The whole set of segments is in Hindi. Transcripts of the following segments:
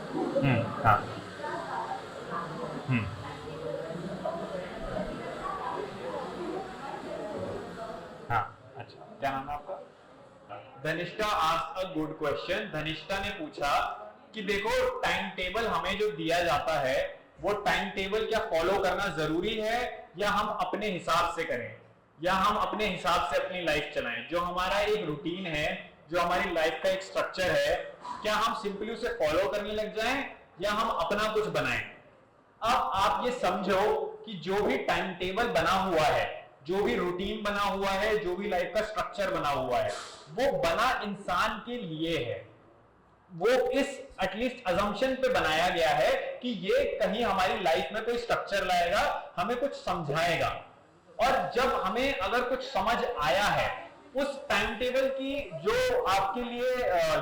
हाँ। हम्म। हाँ। अच्छा, क्या नाम है आपका? Dhanishtha asked a good question. Dhanishtha ने पूछा कि देखो, टाइम टेबल हमें जो दिया जाता है, वो टाइम टेबल क्या फॉलो करना जरूरी है, या हम अपने हिसाब से करें, या हम अपने हिसाब से अपनी लाइफ चलाएं? जो हमारा एक रूटीन है, जो हमारी लाइफ का एक स्ट्रक्चर है, क्या हम सिंपली उसे फॉलो करने लग जाएं, या हम अपना कुछ बनाएं? अब आप ये समझो कि जो भी टाइम टेबल बना हुआ है, जो भी रूटीन बना हुआ है, जो भी लाइफ का स्ट्रक्चर बना हुआ है, वो बना इंसान के लिए है। वो इस एटलीस्ट अजम्पशन पे बनाया गया है कि ये कहीं हमारी लाइफ में कोई स्ट्रक्चर लाएगा, हमें कुछ समझाएगा। और जब हमें अगर कुछ समझ आया है, उस टाइम टेबल की जो आपके लिए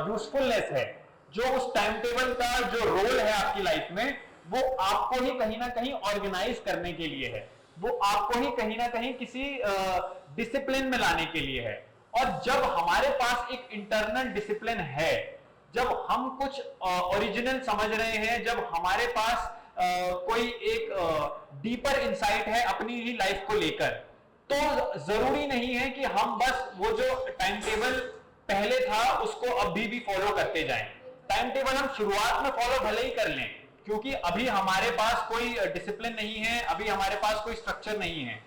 यूजफुलनेस है, जो उस टाइम टेबल का जो रोल है आपकी लाइफ में, वो आपको ही कहीं ना कहीं ऑर्गेनाइज करने के लिए है, वो आपको ही कहीं ना कहीं किसी डिसिप्लिन में लाने के लिए है। और जब हमारे पास एक इंटरनल डिसिप्लिन है, जब हम कुछ ओरिजिनल समझ रहे हैं, जब हमारे पास कोई एक डीपर इंसाइट है अपनी ही लाइफ को लेकर, तो जरूरी नहीं है कि हम बस वो जो टाइम टेबल पहले था उसको अभी भी फॉलो करते जाएं। टाइम टेबल हम शुरुआत में फॉलो भले ही कर लें, क्योंकि अभी हमारे पास कोई डिसिप्लिन नहीं है, अभी हमारे पास कोई स्ट्रक्चर नहीं है,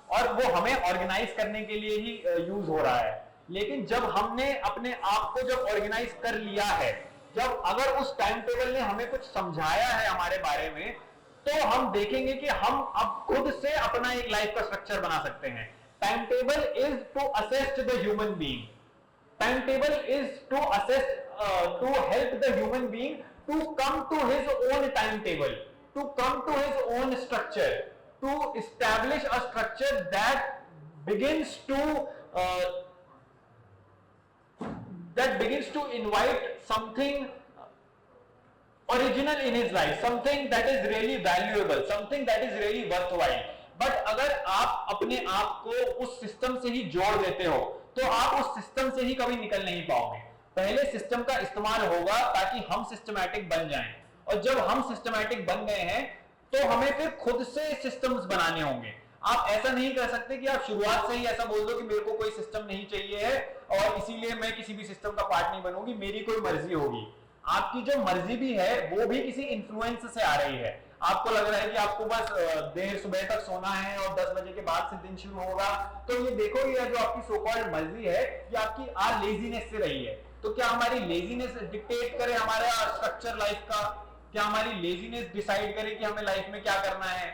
और वो हमें ऑर्गेनाइज करने के लिए ही यूज हो रहा है। लेकिन जब हमने अपने आप को जब ऑर्गेनाइज कर लिया है, जब अगर उस टाइम टेबल ने हमें कुछ समझाया है हमारे बारे में, तो हम देखेंगे कि हम अब खुद से अपना एक लाइफ का स्ट्रक्चर बना सकते हैं। Time table is to assist the human being. Time table is to assist, to help the human being to come to his own time table, to come to his own structure, to establish a structure that begins to uh, invite something original in his life, something that is really valuable, something that is really worthwhile. But अगर आप अपने आप को उस सिस्टम से ही जोड़ देते हो, तो आप उस सिस्टम से ही कभी निकल नहीं पाओगे। पहले सिस्टम का इस्तेमाल होगा ताकि हम सिस्टमैटिक बन जाएं, और जब हम सिस्टमैटिक बन गए हैं, तो हमें फिर खुद से सिस्टम्स बनाने होंगे। आप ऐसा नहीं कर सकते कि आप शुरुआत से ही ऐसा बोल दो कि मेरे को कोई सिस्टम नहीं चाहिए है और इसीलिए मैं किसी भी सिस्टम का पार्ट नहीं बनूंगी, मेरी कोई मर्जी होगी। आपकी जो मर्जी भी है वो भी किसी इन्फ्लुएंस से आ रही है। आपको लग रहा है कि आपको बस देर सुबह तक सोना है और 10 बजे के बाद से दिन शुरू होगा, तो ये देखो, ये जो आपकी सो कॉल्ड मर्जी है, ये आपकी लेजीनेस से रही है। तो क्या हमारी लेजीनेस डिक्टेट करे हमारा स्ट्रक्चर लाइफ का? क्या हमारी लेजीनेस डिसाइड करे कि हमें लाइफ में क्या करना है?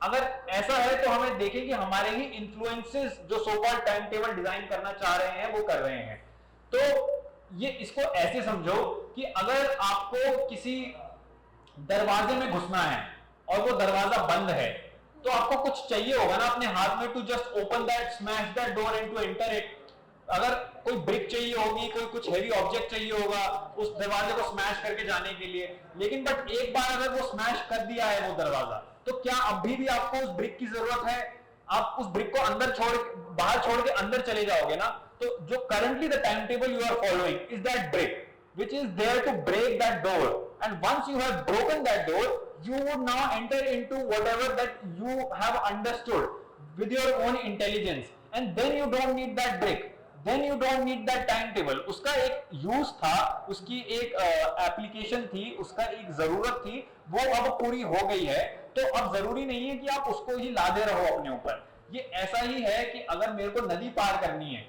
अगर ऐसा है तो हमें देखें कि हमारे ही इन्फ्लुएंसेस जो so called time table design करना चाह रहे हैं वो कर रहे हैं। तो ये इसको ऐसे समझो कि अगर आपको किसी दरवाजे में घुसना है और वो दरवाजा बंद है, तो आपको कुछ चाहिए होगा ना अपने हाथ में, to just open that, smash that door and to enter it. अगर कोई ब्रिक चाहिए होगी, कोई कुछ हेवी ऑब्जेक्ट चाहिए होगा उस दरवाजे को स्मैश करके जाने के लिए। लेकिन बट एक बार अगर वो स्मैश कर दिया है वो दरवाजा, तो क्या अभी भी आपको उस ब्रिक की जरूरत है? आप उस ब्रिक को अंदर बाहर छोड़ के अंदर चले जाओगे ना। तो जो currently the time table you are following is that brick which is there to break that door, and once you have broken that door, you would now enter into whatever that you have understood with your own intelligence, and then you don't need that brick, then you don't need that time table. उसका एक यूज था, उसकी एक एप्लीकेशन थी, उसका एक जरूरत थी, वो अब पूरी हो गई है। तो अब जरूरी नहीं है कि आप उसको ही लादे रहो अपने ऊपर। ये ऐसा ही है कि अगर मेरे को नदी पार करनी है,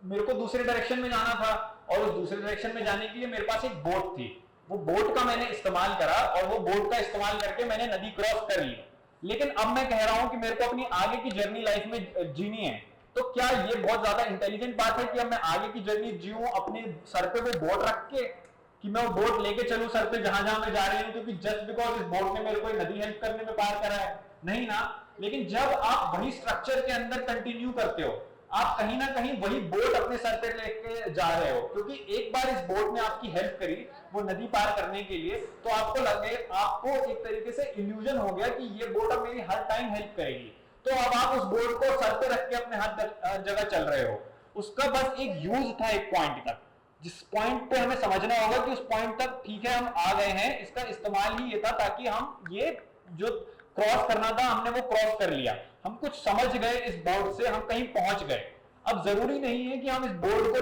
मेरे को दूसरे डायरेक्शन में जाना था, और उस दूसरे डायरेक्शन में जाने के लिए मेरे पास एक बोट थी, वो बोट का मैंने इस्तेमाल करा और वो बोट का इस्तेमाल करके मैंने नदी क्रॉस कर ली। लेकिन अब मैं कह रहा हूं कि मेरे को अपनी आगे की जर्नी लाइफ में जीनी है। तो क्या ये बहुत ज्यादा इंटेलिजेंट बात है कि अब मैं आगे की जर्नी जीऊं अपने सर पे वो बोट रख के, कि मैं वो बोट लेके चलूं सर पे जहां जहां मैं जा रही हूं, क्योंकि जस्ट बिकॉज इस बोट ने मेरे को नदी हेल्प करने में पार करा है? नहीं ना। लेकिन जब आप वही स्ट्रक्चर के अंदर कंटिन्यू करते हो, आप कहीं ना कहीं वही बोट अपने सर पे लेके जा रहे हो, क्योंकि एक बार इस बोट ने आपकी हेल्प करी वो नदी पार करने के लिए, तो आपको एक तरीके से इल्यूजन हो गया कि ये बोट अब मेरी हर टाइम हेल्प करेगी। तो अब आप उस बोट को सर पे रख के अपने हर जगह चल रहे हो। उसका बस एक यूज था एक पॉइंट तक, जिस पॉइंट पे हमें समझना होगा कि उस पॉइंट तक ठीक है हम आ गए हैं, इसका इस्तेमाल ही ये था ताकि हम ये जो क्रॉस करना था हमने वो क्रॉस कर लिया, हम कुछ समझ गए इस बोर्ड से, हम कहीं पहुंच गए। अब जरूरी नहीं है कि हम इस बोर्ड को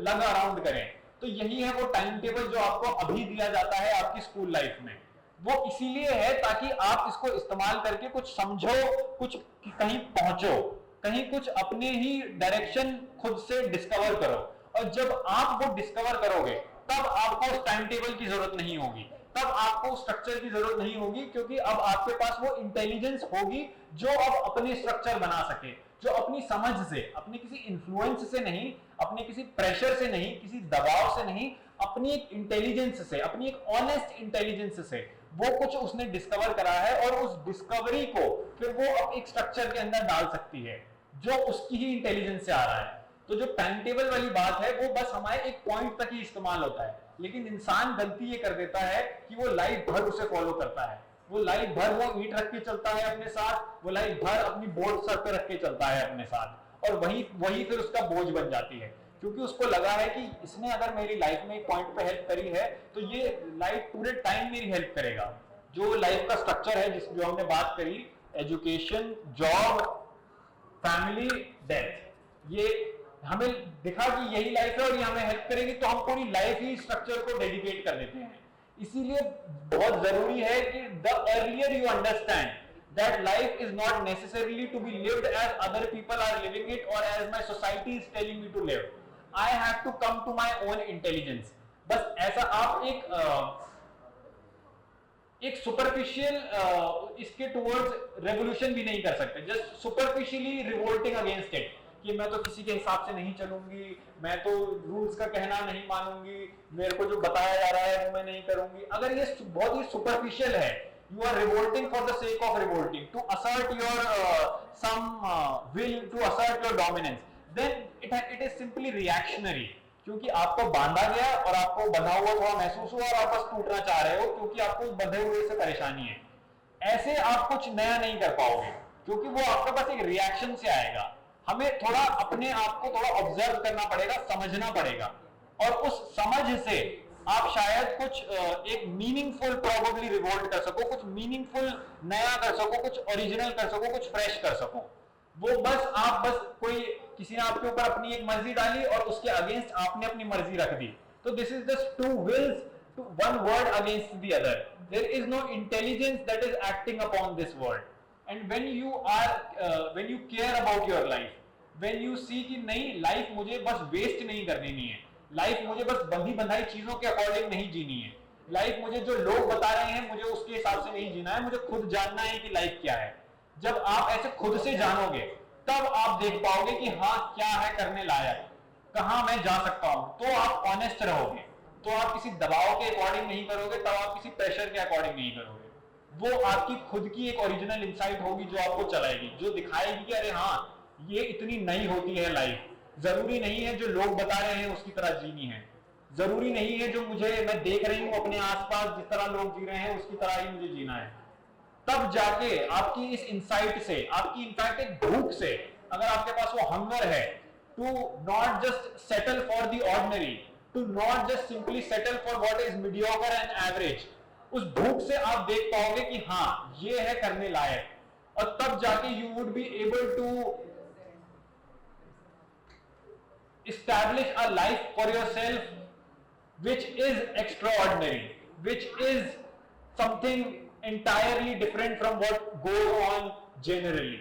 लग अराउंड करें। तो यही है वो टाइम टेबल जो आपको अभी दिया जाता है आपकी स्कूल लाइफ में, वो इसीलिए है ताकि आप इसको इस्तेमाल करके कुछ समझो, कुछ कहीं पहुंचो, कहीं कुछ अपने ही डायरेक्शन खुद से डिस्कवर करो। और जब आप वो डिस्कवर करोगे तब आपको उस टाइम टेबल की जरूरत नहीं होगी, तब आपको स्ट्रक्चर की जरूरत नहीं होगी, क्योंकि अब आपके पास वो इंटेलिजेंस होगी जो अब अपने स्ट्रक्चर बना सके, जो अपनी समझ से, अपने किसी इन्फ्लुएंस से नहीं, अपने किसी प्रेशर से नहीं, किसी दबाव से नहीं, अपनी एक इंटेलिजेंस से, अपनी एक ऑनेस्ट इंटेलिजेंस से वो कुछ उसने डिस्कवर करा है और उस डिस्कवरी को फिर वो अब एक स्ट्रक्चर के अंदर डाल सकती है जो उसकी ही इंटेलिजेंस से आ रहा है। तो जो टाइम टेबल वाली बात है वो बस हमारे एक पॉइंट तक ही इस्तेमाल होता है, लेकिन इंसान गलती ये कर देता है कि वो लाइफ भर उसे फॉलो करता है, वो लाइफ भर वो ईंट रख के चलता है अपने साथ, वो लाइफ भर अपनी बोर्ड सर पे रख के चलता है अपने साथ, और वही फिर उसका बोझ बन जाती है, क्योंकि उसको लगा है कि इसने अगर मेरी लाइफ में एक पॉइंट पे हेल्प करी है तो ये लाइफ पूरे टाइम मेरी हेल्प करेगा। जो लाइफ का स्ट्रक्चर है जो हमने बात करी, एजुकेशन, जॉब, फैमिली, डेथ, ये हमें दिखा कि यही लाइफ है और ये हमें हेल्प करेगी, तो हम पूरी लाइफ ही स्ट्रक्चर को डेडिकेट कर देते हैं। इसीलिए बहुत जरूरी है कि the earlier you understand that life is not necessarily to be lived as other people are living it or as my society is telling me to live. I have to come to my own intelligence. बस ऐसा आप एक सुपरफिशियल इसके टुवर्ड्स रेवोल्यूशन भी नहीं कर सकते, just superficially revolting against it, कि मैं तो किसी के हिसाब से नहीं चलूंगी, मैं तो रूल्स का कहना नहीं मानूंगी, मेरे को जो बताया जा रहा है वो मैं नहीं करूंगी। अगर ये बहुत ही सुपरफिशियल है, you are revolting for the sake of revolting, to assert your some will, to assert your dominance, then it is simply reactionary, क्योंकि आपको बांधा गया और आपको बंधा हुआ थोड़ा महसूस हुआ और आप बस टूटना चाह रहे हो क्योंकि आपको बंधे हुए से परेशानी है। ऐसे आप कुछ नया नहीं कर पाओगे, क्योंकि वो आपके पास एक रिएक्शन से आएगा। हमें थोड़ा अपने आप को थोड़ा ऑब्जर्व करना पड़ेगा, समझना पड़ेगा, और उस समझ से आप शायद कुछ एक मीनिंगफुल प्रोबेबली रिवोल्ट कर सको, कुछ मीनिंगफुल नया कर सको, कुछ ओरिजिनल कर सको, कुछ फ्रेश कर सको। वो बस कोई किसी ने आपके ऊपर अपनी एक मर्जी डाली और उसके अगेंस्ट आपने अपनी मर्जी रख दी, तो this is just two wills to one word against the other. There is no intelligence that is acting upon this world. And when you care about your life, when you see कि नहीं, लाइफ मुझे बस वेस्ट नहीं कर देनी है, लाइफ मुझे बस बंधी बंधाई चीजों के अकॉर्डिंग नहीं जीनी है, लाइफ मुझे जो लोग बता रहे हैं मुझे उसके हिसाब से नहीं जीना है, मुझे खुद जानना है कि लाइफ क्या है। जब आप ऐसे खुद से जानोगे तब आप देख पाओगे कि हाँ क्या है करने लायक, कहां मैं जा सकता हूं, तो आप ऑनेस्ट रहोगे, तो आप किसी दबाव के अकॉर्डिंग नहीं करोगे, तब आप किसी प्रेशर के अकॉर्डिंग नहीं करोगे। वो आपकी खुद की एक ओरिजिनल इंसाइट होगी जो आपको चलाएगी, जो दिखाएगी कि अरे हाँ ये इतनी नई होती है लाइफ, जरूरी नहीं है जो लोग बता रहे हैं उसकी तरह जीनी है, जरूरी नहीं है जो मैं देख रही हूं अपने आसपास जिस तरह लोग जी रहे हैं उसकी तरह ही मुझे जीना है। तब जाके आपकी इस इंसाइट से, आपकी इनफैक्ट एक भूख से, अगर आपके पास वो हंगर है to not just settle for the ordinary, to not just simply settle for what is mediocre and average, उस भूख से आप देख पाओगे कि हाँ ये है करने लायक, और तब जाके you would be able to establish a life for yourself which is extraordinary, which is something entirely different from what goes on generally.